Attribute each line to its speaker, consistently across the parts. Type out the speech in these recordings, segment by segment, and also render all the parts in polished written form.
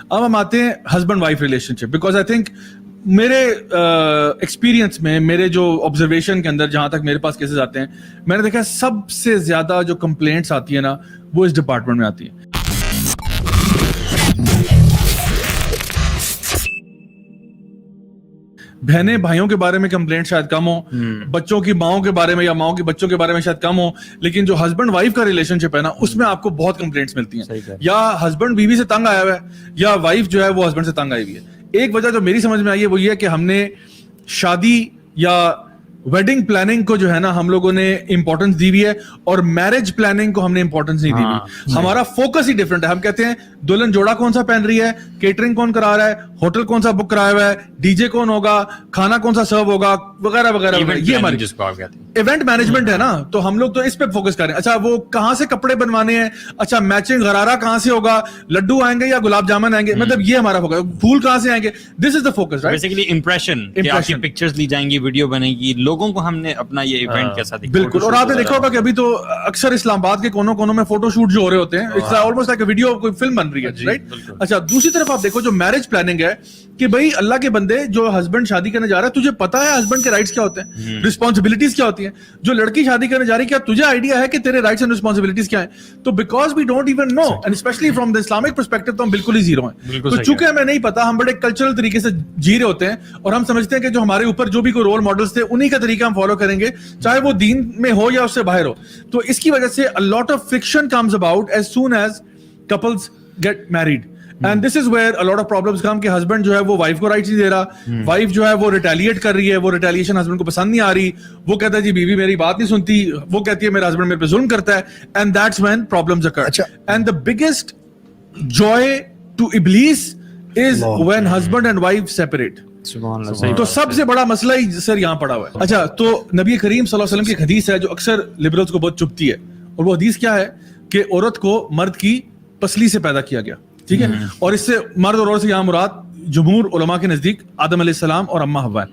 Speaker 1: अब हम आते हैं husband wife relationship, because I think मेरे एक्सपीरियंस में, मेरे जो ऑब्जर्वेशन के अंदर जहां तक मेरे पास केसेस आते हैं, मैंने देखा सबसे ज्यादा जो कंप्लेंट्स आती है ना, वो इस डिपार्टमेंट में आती है. बहनें भाइयों के बारे में कंप्लेंट शायद कम हो, बच्चों की माओं के बारे में या माओं की बच्चों के बारे में शायद कम हो, लेकिन जो हस्बैंड वाइफ का रिलेशनशिप है ना, उसमें आपको बहुत कंप्लेंट्स मिलती हैं. या हस्बैंड बीवी से तंग आया हुआ है, या वाइफ जो है वो हस्बैंड से तंग आई हुई है. एक वजह जो मेरी समझ में आई है वो ये है कि हमने शादी या वेडिंग प्लानिंग को जो है ना, हम लोगों ने इंपॉर्टेंस दी हुई है, और मैरिज प्लानिंग को हमने इंपॉर्टेंस नहीं दी हुई. हमारा फोकस ही डिफरेंट है. हम कहते हैं दुल्हन जोड़ा कौन सा पहन रही है, केटरिंग कौन करा रहा है, होटल कौन सा बुक कराया हुआ है, डीजे कौन होगा, खाना कौन सा सर्व होगा, वगैरह वगैरह. ये हमारी जिसको आप कहते हैं इवेंट मैनेजमेंट है ना, तो हम लोग तो इस पे फोकस करें. अच्छा, वो कहां से कपड़े बनवाने हैं, अच्छा मैचिंग गरारा कहां से होगा, लड्डू आएंगे या गुलाब जामुन आएंगे, मतलब ये हमारा फोकस. फूल कहां से आएंगे, this is the focus, right.
Speaker 2: Basically impression, आपकी पिक्चर्स ली जाएंगी, वीडियो बनेगी, लोगों को हमने अपना ये इवेंट कैसा दिखा.
Speaker 1: बिल्कुल. और आपने देखा होगा कि अभी तो अक्सर इस्लामाबाद के कोनों कोनों में फोटो शूट जो हो रहे होते हैं, it's almost like a video, कोई फिल्म बन रही है, राइट. अच्छा, दूसरी तरफ आप देखो जो मैरिज प्लानिंग है, कि भाई अल्लाह के बंदे, जो हस्बैंड शादी करने जा रहा है, तुझे पता है हस्बैंड के राइट्स क्या होते हैं, रिस्पॉन्सिबिलिटीज क्या होती हैं. जो लड़की शादी करने जा रही है, क्या तुझे आइडिया है कि तेरे राइट्स एंड रिस्पॉन्सिबिलिटीज क्या है? तो because we don't even know, and specially from the Islamic perspective, तो हम बिल्कुल ही जीरो हैं. तो चूंकि हमें नहीं पता, हम बड़े कल्चरल तरीके से जी रहे होते हैं, और हम समझते हैं कि जो हमारे ऊपर जो भी कोई रोल मॉडल्स थे, उन्हीं का तरीका हम फॉलो करेंगे, चाहे वो दीन में हो या उससे बाहर हो. तो इसकी वजह से a lot of friction comes about as soon as couples get married. And this is where a lot of problems come, कि हस्बैंड जो है वो वाइफ को राइट्स नहीं दे रहा, वाइफ जो है वो रिटेलिएट कर रही है, वो रिटेलिएशन हस्बैंड को पसंद नहीं आ रही, वो कहता है जी बीवी मेरी बात नहीं सुनती, वो कहती है मेरा हस्बैंड मेरे पे जुल्म करता है, and that's when problems occur. And the biggest joy to Iblis is when husband and wife separate. तो सबसे बड़ा मसला ही सर यहाँ पड़ा हुआ है. अच्छा, तो नबी करीम सल्लल्लाहु अलैहि वसल्लम की हदीस है जो अक्सर लिबरल्स को बहुत चुभती है, और वो हदीस क्या है कि औरत को मर्द की पसली से पैदा किया गया, ठीक है. और इससे मर्द और औरत से यहाँ मुराद जमहूर उलमा के नजदीक आदम अलैहिस्सलाम और अम्मा हव्वा है.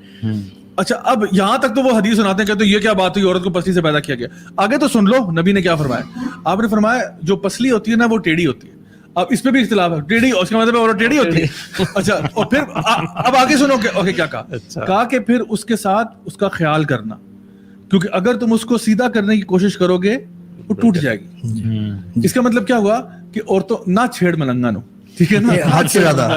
Speaker 1: अच्छा, अब यहां तक तो वो हदीस सुनाते हैं, कहते तो ये क्या बात हुई, औरत को पसली से पैदा किया गया. आगे तो सुन लो नबी ने क्या फरमाया. आपने फरमाया जो पसली होती है ना, वो टेढ़ी होती है. अब इस पे भी इख्तिलाफ है, टेढ़ी, उसका मतलब औरत टेढ़ी होती है. अच्छा, और फिर अब आगे सुनो ओके क्या कहा कि फिर उसके साथ उसका ख्याल करना, क्योंकि अगर तुम उसको सीधा करने की कोशिश करोगे वो टूट जाएगी. इसका मतलब क्या हुआ कि औरतों ना छेड़ मलंगा नो, ठीक है ना,
Speaker 3: हद से ज्यादा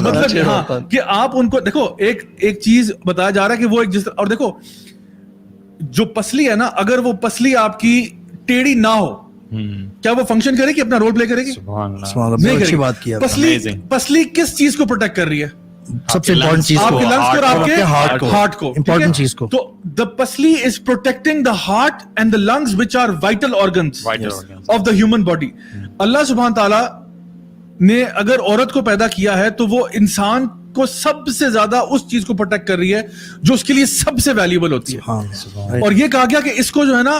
Speaker 1: मतलब हाँ, कि आप उनको देखो, एक चीज बताया जा रहा है कि वो एक जिस, और देखो जो पसली है ना, अगर वो पसली आपकी टेढ़ी ना हो, क्या वो फंक्शन करेगी, अपना रोल प्ले करेगी?
Speaker 3: नहीं, अच्छी बात की.
Speaker 1: पसली किस चीज को प्रोटेक्ट कर रही है?
Speaker 3: सबसे इम्पोर्टेंट चीज को,
Speaker 1: आपके लंग्स को और आपके हार्ट को,
Speaker 3: इम्पोर्टेंट चीज को.
Speaker 1: तो द पसली is protecting the heart and the lungs which are vital organs of the human body. अल्लाह सुब्हान तआला ने अगर औरत को पैदा किया है, तो वो इंसान को सबसे ज्यादा उस चीज को प्रोटेक्ट कर रही है जो उसके लिए सबसे वैल्यूएबल होती है. और ये कहा गया कि इसको जो है ना,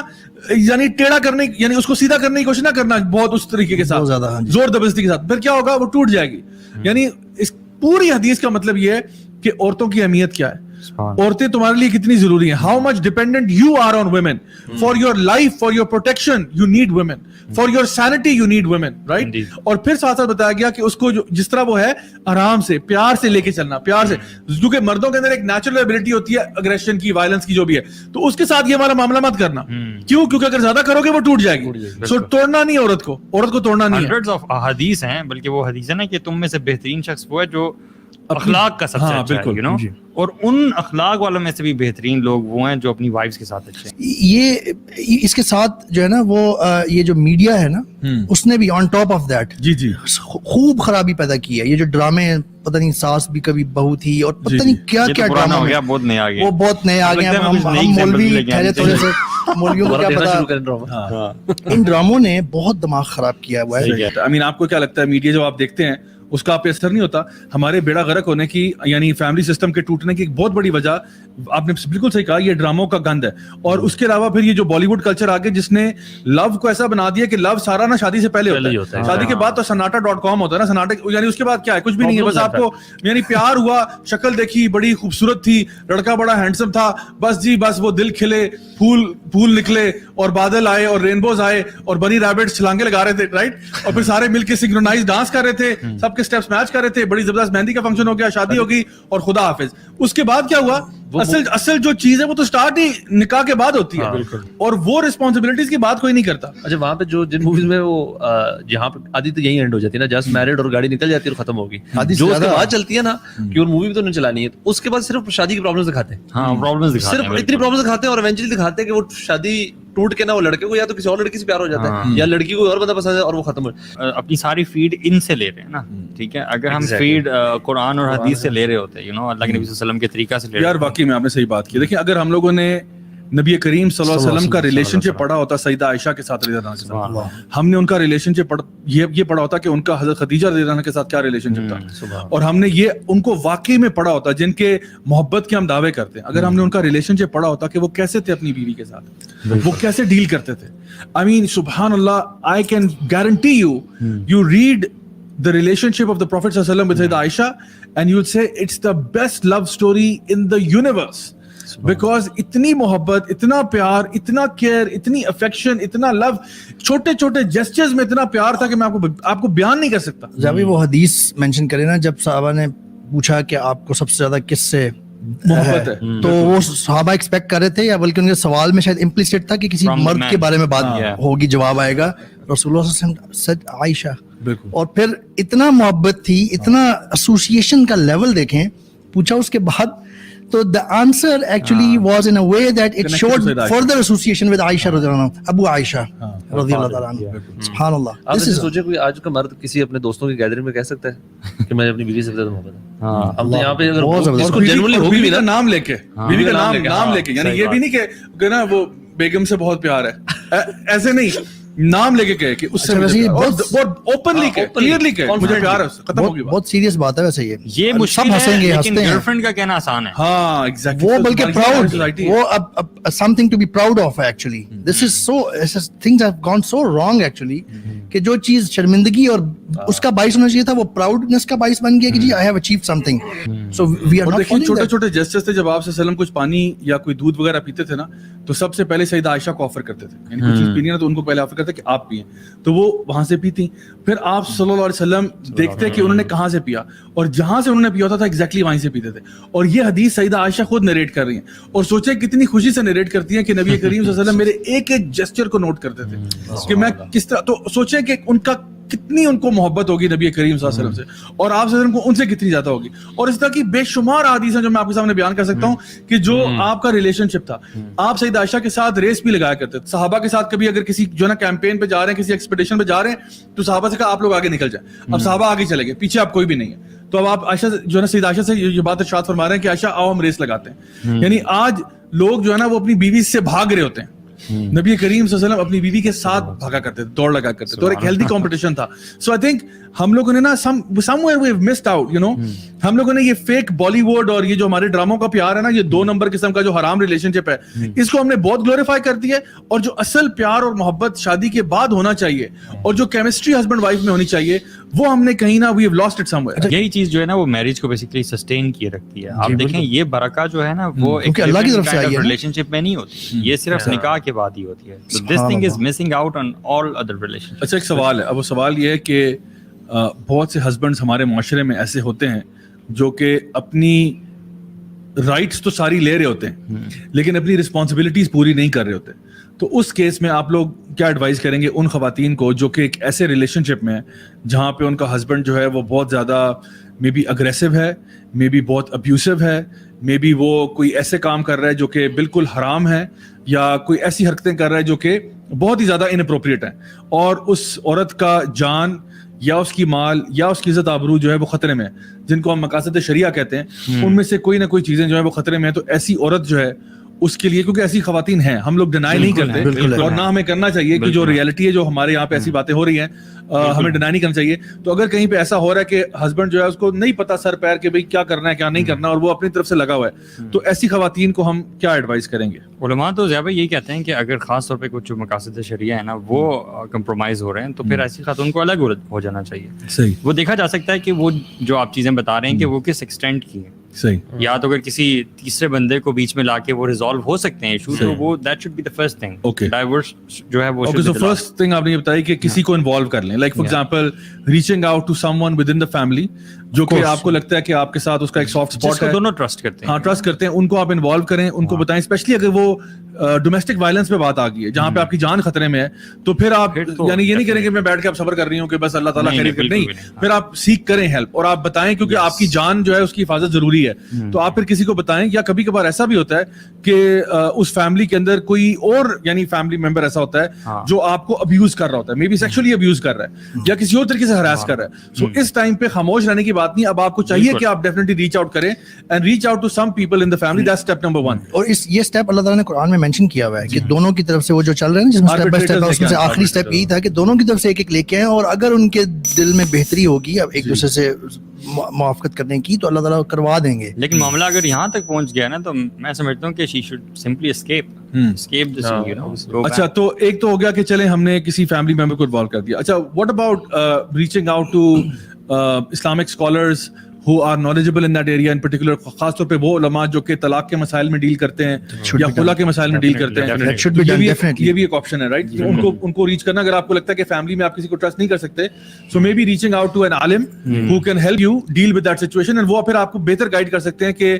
Speaker 1: यानी टेढ़ा करने, यानी उसको सीधा करने की कोशिश ना करना बहुत उस तरीके के साथ, जोर जबरदस्ती के साथ, फिर क्या होगा, वो टूट जाएगी. यानी इस पूरी हदीस का मतलब ये है कि औरतों की अहमियत क्या है, औरतें तुम्हारे लिए कितनी जरूरी हैं, how much dependent you are on women. For your life, for your protection you need women, for your sanity you need women, right. और फिर साथ साथ बताया गया कि उसको जो जिस तरह वो है, आराम से प्यार से लेके चलना, प्यार से, क्योंकि मर्दों के अंदर एक नेचुरल एबिलिटी होती है अग्रेशन की, वायलेंस की, जो भी है, तो उसके साथ ये हमारा मामला मत करना. क्यों? क्योंकि अगर ज्यादा करोगे वो टूट जाएगी. सो तोड़ना नहीं औरत को तोड़ना नहीं.
Speaker 2: हंड्रेड्स ऑफ हदीस हैं, बल्कि वो हदीस है ना कि तुम में से बेहतरीन शख्स वो है जो अखलाक का सबसे अच्छा है, यू नो, और उन अखलाक वालों में से भी बेहतरीन लोग वो हैं जो अपनी वाइफ्स के साथ अच्छे हैं.
Speaker 3: ये इसके साथ जो है ना, वो ये जो मीडिया है ना, उसने भी ऑन टॉप ऑफ दैट
Speaker 1: जी
Speaker 3: खूब खराबी पैदा की है. ये जो ड्रामे, पता नहीं सास भी कभी बहू थी, और पता नहीं क्या क्या ड्रामा हो गया,
Speaker 2: बहुत नए आ गए,
Speaker 3: वो बहुत नए आ गए. हम मौलवी ठहरे थोड़े से, मौलवियों को क्या पता. इन ड्रामों ने बहुत दिमाग खराब किया हुआ है.
Speaker 1: आई मीन, आपको क्या लगता है मीडिया जो आप देखते हैं उसका आप पे असर नहीं होता? हमारे बेड़ा गर्क होने की, यानी फैमिली सिस्टम के टूटने की एक बहुत बड़ी वजह, आपने बिल्कुल सही कहा, ये ड्रामों का गंद है. और उसके अलावा फिर ये जो बॉलीवुड कल्चर आ गया, जिसने लव को ऐसा बना दिया कि लव सारा ना शादी से पहले होता है. शादी के बाद तो सन्नाटा.com होता है ना, सन्नाटा, यानी उसके बाद क्या है, कुछ भी नहीं है, बस आपको यानी प्यार हुआ, शक्ल देखी, बड़ी खूबसूरत थी, लड़का बड़ा हैंडसम था, बस जी बस वो दिल खिले, फूल निकले और बादल आए और रेनबोज आए और बनी रैबिट छलांगे लगा रहे थे, राइट. और फिर सारे मिलके सिंक्रोनाइज डांस कर रहे थे, सब सबके स्टेप्स मैच कर रहे थे, बड़ी जबरदस्त मेहंदी का फंक्शन हो गया, शादी होगी और खुदा हाफिज। उसके बाद क्या हुआ, असल जो चीज है वो तो स्टार्ट ही निकाह के बाद होती है, और वो रिस्पॉन्सिबिलिटीज की बात कोई नहीं करता।
Speaker 4: अच्छा, वहाँ पे जो जिन मूवीज में वो जहाँ पे आधी तो यही एंड हो जाती है ना, जस्ट मैरिड और गाड़ी निकल जाती है और खत्म होगी, जो उसके बाद चलती है ना कि और मूवी भी तो नहीं चलानी है, उसके बाद सिर्फ शादी की प्रॉब्लम्स दिखाते हैं, सिर्फ इतनी प्रॉब्लम्स दिखाते हैं, और इवेंचुअली दिखाते हैं कि वो शादी टूट के ना वो लड़के को या तो किसी और लड़की से प्यार हो जाता है, या लड़की को और बंदा पसंद है और वो खत्म हो।
Speaker 2: अपनी सारी फीड इनसे ले रहे हैं ना, ठीक है। अगर हम फीड कुरान और हदीस से ले रहे होते हैं, अल्लाह के नबी सल्लल्लाहु अलैहि वसल्लम के तरीका से ले रहे
Speaker 1: यार, वाकई में आपने सही बात की। देखिए, अगर हम लोगों ने नबी करीम सल्लल्लाहु अलैहि वसल्म का रिलेशनशिप पढ़ा होता सईदा आयशा के साथ रज़ी अल्लाह अन्हा, हमने उनका रिलेशनशिप ये पढ़ा होता कि उनका हज़रत खदीजा रज़ी अल्लाह अन्हा के साथ क्या रिलेशनशिप था, और हमने ये उनको वाकई में पढ़ा होता, जिनके मोहब्बत के हम दावे करते हैं, अगर हमने उनका रिलेशनशिप पढ़ा होता कि वो कैसे थे अपनी बीवी के साथ, वो कैसे डील करते थे। आई मीन सुभान अल्लाह, I can guarantee you read the relationship of the Prophet sallallahu alaihi wasallam with Sayyidah Aisha and you'll say it's the best love story in the universe, because इतनी मोहब्बत, इतना प्यार, इतना care, इतनी affection, इतना love, छोटे छोटे gestures में इतना प्यार था कि मैं आपको बयान नहीं कर सकता।
Speaker 3: जब वो हदीस मेंशन करे ना, जब साहबा ने पूछा कि आपको सबसे ज्यादा किससे
Speaker 1: मोहब्बत है,
Speaker 3: तो वो सहाबा एक्सपेक्ट कर रहे थे, या बल्कि उनके सवाल में शायद इम्प्लिसिट था कि किसी मर्द के बारे में बात होगी, जवाब आएगा। रसूलुल्लाह सल्लल्लाहु अलैहि वसल्लम सेड आयशा, और फिर इतना मोहब्बत थी, इतना एसोसिएशन का लेवल देखें, पूछा उसके बाद, तो the answer actually was in a way that it showed further association with Ayesha रज़ियल्लाहु अन्हा, अबू आयशा रज़ियल्लाहु ताला अन्हा। सुभान अल्लाह।
Speaker 4: दिस इज सोचे कोई आज का मर्द किसी अपने दोस्तों की गैदरिंग में कह सकता है कि मैं अपनी बीवी से ज्यादा मोहब्बत है। हां, अब यहाँ पे अगर इसको जेन्युइनली होगी भी ना, नाम लेके,
Speaker 1: बीवी का नाम लेके, यानी ये भी नहीं कि ना वो बेगम से बहुत प्यार है, ऐसे नहीं, नाम लेके कहे कि उससे बहुत ओपनली कहे, क्लियरली कहे मुझे प्यार है, खत्म होगी बात।
Speaker 3: बहुत सीरियस बात है वैसे
Speaker 2: ये मुश्किल है, लेकिन गर्लफ्रेंड का कहना आसान है।
Speaker 1: हाँ, एग्जैक्टली,
Speaker 3: वो बल्कि प्राउड, वो अब something to be proud of actually. This is so, things have gone so wrong actually, कि जो चीज शर्मिंदगी और उसका बाइस होना चाहिए था, वो प्राउडनेस का बाइस बन गया कि जी I have achieved something. So we are not following. छोटे छोटे जेस्चर्स थे, जब आप सल्लल्लाहु कुछ पानी या कोई दूध वगैरह पीते थे ना, तो सबसे पहले सईदा आयशा को ऑफर करते थे, यानी कुछ चीज पीनी है तो उनको पहले ऑफर करते कि आप पिए, तो वो वहां से पीती, फिर आप सल्लल्लाहु अलैहि वसल्लम देखते कि उन्होंने कहां से पिया, और जहां से उन्होंने पिया होता था एग्जैक्टली वहीं से पीते थे। और ये हदीस सईदा आयशा खुद नरेट कर रही हैं, और सोचे कितनी खुशी से नरेट करती हैं कि नबी करीम सल्लल्लाहु अलैहि वसल्लम मेरे एक एक जेस्चर को नोट करते थे कि मैं किस तरह, तो सोचे कि उनका कितनी उनको मोहब्बत होगी नबी करीम सल्लल्लाहु अलैहि वसल्लम से, और आप सल्लल्लाहु को उनसे कितनी ज्यादा होगी। और इस तरह की बेशुमार हदीस हैं जो मैं आपके सामने बयान कर सकता हूँ कि जो आपका रिलेशनशिप था, आप सईदा आयशा के साथ रेस भी लगाया करते थे। सहाबा के साथ कभी अगर किसी जो ना कैंपेन पे जा रहे हैं, किसी एक्सपेडिशन पे जा रहे हैं, तो सहाबा से कहा आप लोग आगे निकल जाए, अब सहाबा आगे चले गए, पीछे आप कोई भी नहीं है, तो अब आप आयशा जो है सईदा आयशा से ये बात इरशाद फरमा रहे हैं कि आयशा आओ हम रेस लगाते हैं। यानी आज लोग जो है ना वो अपनी बीवी से भाग रहे होते हैं, नबी करीम सल्लल्लाहु अलैहि वसल्लम अपनी बीवी के साथ भागा करते थे, दौड़ लगा करते थे, और एक हेल्दी कंपटीशन था। सो आई थिंक हम लोगों ने ना somewhere we have missed out, हम लोगों ने ये फेक बॉलीवुड और ये जो हमारे ड्रामों का प्यार है ना, ये 2 नंबर किस्म का जो हराम रिलेशनशिप है, इसको हमने बहुत ग्लोरीफाई कर दिया है। और जो असल प्यार और मोहब्बत शादी के बाद होना चाहिए, और जो केमिस्ट्री हस्बैंड वाइफ में होनी चाहिए, वो हमने कहीं ना we have lost it somewhere.
Speaker 2: यही चीज जो है ना वो मैरिज को बेसिकली सस्टेन किए रखती है। आप देखें ये बरका जो है ना वो एक
Speaker 3: अल्लाह की तरफ से आई है,
Speaker 2: रिलेशनशिप में नहीं होती, ये सिर्फ निकाह के बाद ही होती है। So this thing is missing out on all other relationships.
Speaker 1: अच्छा, एक सवाल है, अब वो सवाल ये है कि बहुत से हस्बैंड्स हमारे माशरे में ऐसे होते हैं जो कि अपनी राइट्स तो सारी ले रहे होते हैं, लेकिन अपनी रिस्पॉन्सिबिलिटीज पूरी नहीं कर रहे होते। तो उस केस में आप लोग क्या एडवाइस करेंगे उन खवातीन को जो कि एक ऐसे रिलेशनशिप में है जहाँ पे उनका हस्बैंड जो है वो बहुत ज़्यादा मे बी अग्रेसिव है, मे बी बहुत अब्यूसिव है, मे बी वो कोई ऐसे काम कर रहा है जो कि बिल्कुल हराम है, या कोई ऐसी हरकतें कर रहा है जो कि बहुत ही ज़्यादा इनअप्रोप्रिएट हैं, और उस औरत का जान या उसकी माल या उसकी इज्जत आबरू जो है वो खतरे में है, जिनको हम मकासद शरिया कहते हैं, उनमें से कोई ना कोई चीज़ें जो है वो खतरे में है। तो ऐसी औरत जो है उसके लिए, क्योंकि ऐसी खवातीन हैं, हम लोग डिनाई नहीं करते, और ना हमें करना चाहिए कि जो रियलिटी है, जो हमारे यहाँ पे ऐसी बातें हो रही हैं, हमें डिनाई नहीं करना चाहिए। तो अगर कहीं पे ऐसा हो रहा है कि हस्बैंड जो है उसको नहीं पता सर पैर के भाई क्या करना है क्या नहीं करना, और वो अपनी तरफ से लगा हुआ है, तो ऐसी खवातीन को हम क्या एडवाइस करेंगे?
Speaker 2: उलमा तो ज़्यादा यही कहते हैं कि अगर खास तौर पे कुछ जो मकासद शरिया है ना वो कंप्रोमाइज हो रहे हैं, तो फिर ऐसी खातून को अलग हो जाना चाहिए।
Speaker 1: सही,
Speaker 2: वो देखा जा सकता है कि वो जो आप चीज़ें बता रहे हैं कि वो किस एक्सटेंट की है।
Speaker 1: सही.
Speaker 2: या तो अगर किसी तीसरे बंदे को बीच में लाके वो रिजॉल्व हो सकते हैं इशू, तो वो that should be the first thing.
Speaker 1: Okay.
Speaker 2: Divorce जो है वो
Speaker 1: Okay, so first thing आपने ये बताया कि किसी को इन्वॉल्व कर लें, like for example reaching out to someone within the family जो कि आपको लगता है कि आपके साथ उसका एक सॉफ्ट स्पॉट
Speaker 2: जिसको
Speaker 1: है,
Speaker 2: दोनों ट्रस्ट करते हैं.
Speaker 1: हाँ ट्रस्ट करते हैं, उनको आप इन्वॉल्व करें, उनको बताएं, स्पेशली अगर वो डोमेस्टिक वायलेंस पे बात आ गई है जहाँ पे आपकी जान खतरे में है, तो फिर आप यानी ये नहीं करें कि मैं बैठ के आप सब्र कर रही हूँ कि बस अल्लाह ताला खैर करे, नहीं, फिर आप सीख करें हेल्प और आप बताएं, क्योंकि आपकी जान जो है उसकी हिफाजत जरूरी है. तो आप फिर किसी को बताएं. या कभी कभार ऐसा भी होता है कि उस फैमिली के अंदर कोई और यानी फैमिली मेंबर ऐसा होता है जो आपको अब्यूज कर रहा होता है, मे बी सेक्सुअली अब्यूज कर रहा है या किसी और तरीके से हरास कर रहा है. सो इस टाइम पे खामोश रहने की बात नहीं, अब आपको चाहिए कि आप डेफिनेटली रीच आउट करें and reach out to some people in the family. That's step number 1.
Speaker 3: और ये स्टेप अल्लाह ताला ने कुरान में मेंशन किया हुआ है कि दोनों की तरफ से वो जो चल रहे हैं जिसमें स्टेप बाय स्टेप, उसमें से आखिरी स्टेप यही था कि दोनों की तरफ से एक एक लेके आए, और अगर उनके दिल में बेहतरी होगी अब एक दूसरे से मुआफकत करने की तो अल्लाह ताला करवा देंगे.
Speaker 2: लेकिन मामला अगर यहाँ तक पहुंच गया ना, तो मैं समझता हूँ कि she should simply escape this, you know.
Speaker 1: अच्छा, तो एक तो हो गया कि चले हमने किसी फैमिली मेंबर को इन्वॉल्व कर दिया. अच्छा, what about reaching out to Islamic scholars who are knowledgeable in that area in particular, खास तौर पे वो उलमा जो कि तलाक के मसाइल में डील करते हैं या खुला के मसाइल में डील करते हैं. ये भी एक ऑप्शन है, राइट? उनको रीच करना, अगर आपको लगता है कि फैमिली में आप किसी को ट्रस्ट नहीं कर सकते, so maybe reaching out to an आलिम who can help you deal with that situation, and वो फिर आपको बेहतर गाइड कर सकते हैं कि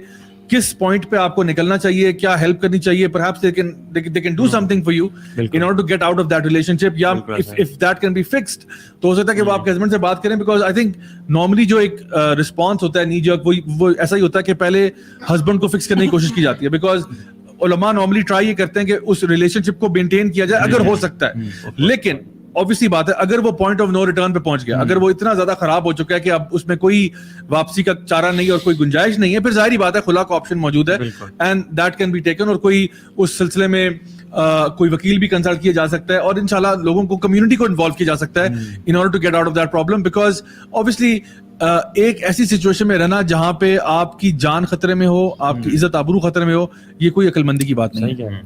Speaker 1: किस पॉइंट पे आपको निकलना चाहिए, क्या हेल्प करनी चाहिए. Perhaps they can do something for you in order to get out of that relationship. या if that can be fixed, तो हो सकता है कि वो आपके हस्बैंड से बात करें, because I think normally जो एक रिस्पॉन्स होता है नी जर्क, वो ऐसा ही होता है कि पहले हस्बैंड को फिक्स करने की कोशिश की जाती है, बिकॉज उलमा नॉर्मली ट्राई ये करते हैं कि उस रिलेशनशिप को मेंटेन किया जाए अगर हो सकता है. लेकिन ऑब्वियसली बात है, अगर वो पॉइंट ऑफ नो रिटर्न पे पहुंच गया, अगर वो इतना ज्यादा खराब हो चुका है कि अब उसमें कोई वापसी का चारा नहीं और कोई गुंजाइश नहीं है, फिर जाहिर बात है खुला का ऑप्शन मौजूद है, and that can be taken. और कोई उस सिलसिले में कोई वकील भी कंसल्ट किया जा सकता है, और इंशाल्लाह लोगों को, कम्युनिटी को इन्वॉल्व किया जा सकता है in order to get out of that problem. Because obviously एक ऐसी सिचुएशन में रहना जहां पे आपकी जान खतरे में हो, आपकी इज्जत आबरू खतरे में हो, ये कोई अक्लमंदी की बात नहीं है.